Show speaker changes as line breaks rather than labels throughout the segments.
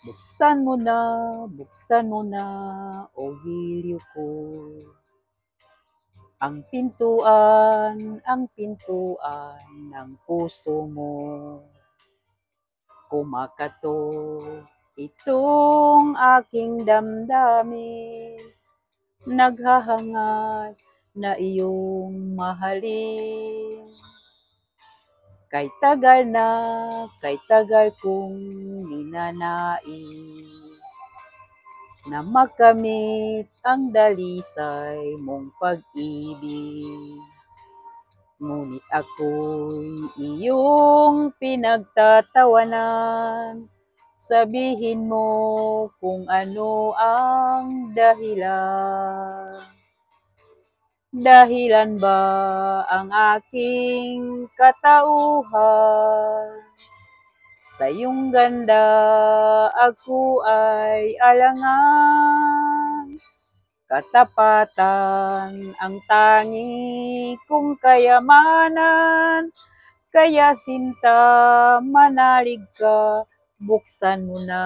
Buksan mo na, o hilyo ko. Ang pintuan ng puso mo. Kumakatok itong aking damdamin. Naghahangad na iyong mahalin. Kay tagal kong ninanais na makamit ang dalisay mong pag-ibig. Ngunit ako'y iyong pinagtatawanan. Sabihin mo kung ano ang dahilan. Dahilan ba ang aking katauhan? Sa iyong ganda ako ay alangan. Katapatan ang tangi kong kayamanan. Kaya sinta, manalig ka, buksan mo na.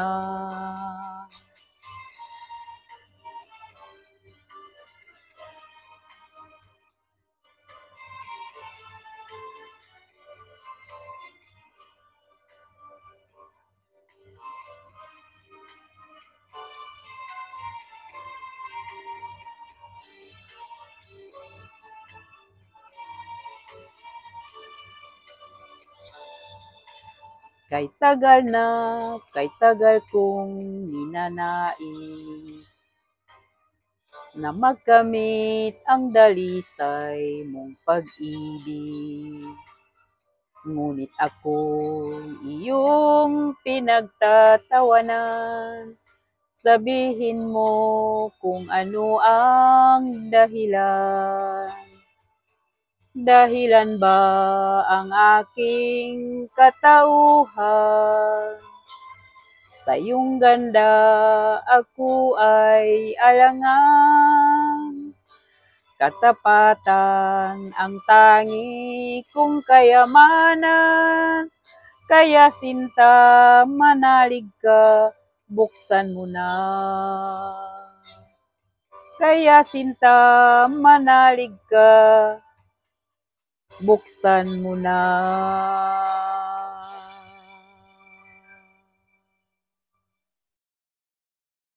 Kay tagal kong ninanais na makamit ang dalisay mong pag-ibig. Ngunit ako'y iyong pinagtatawanan. Sabihin mo kung ano ang dahilan. Dahilan ba ang aking katauhan? Sa iyong ganda ako ay alangan. Katapatan ang tangi kong kayamanan. Kaya sinta, manalig ka, buksan mo na. Kaya sinta, manalig ka, buksan mo na.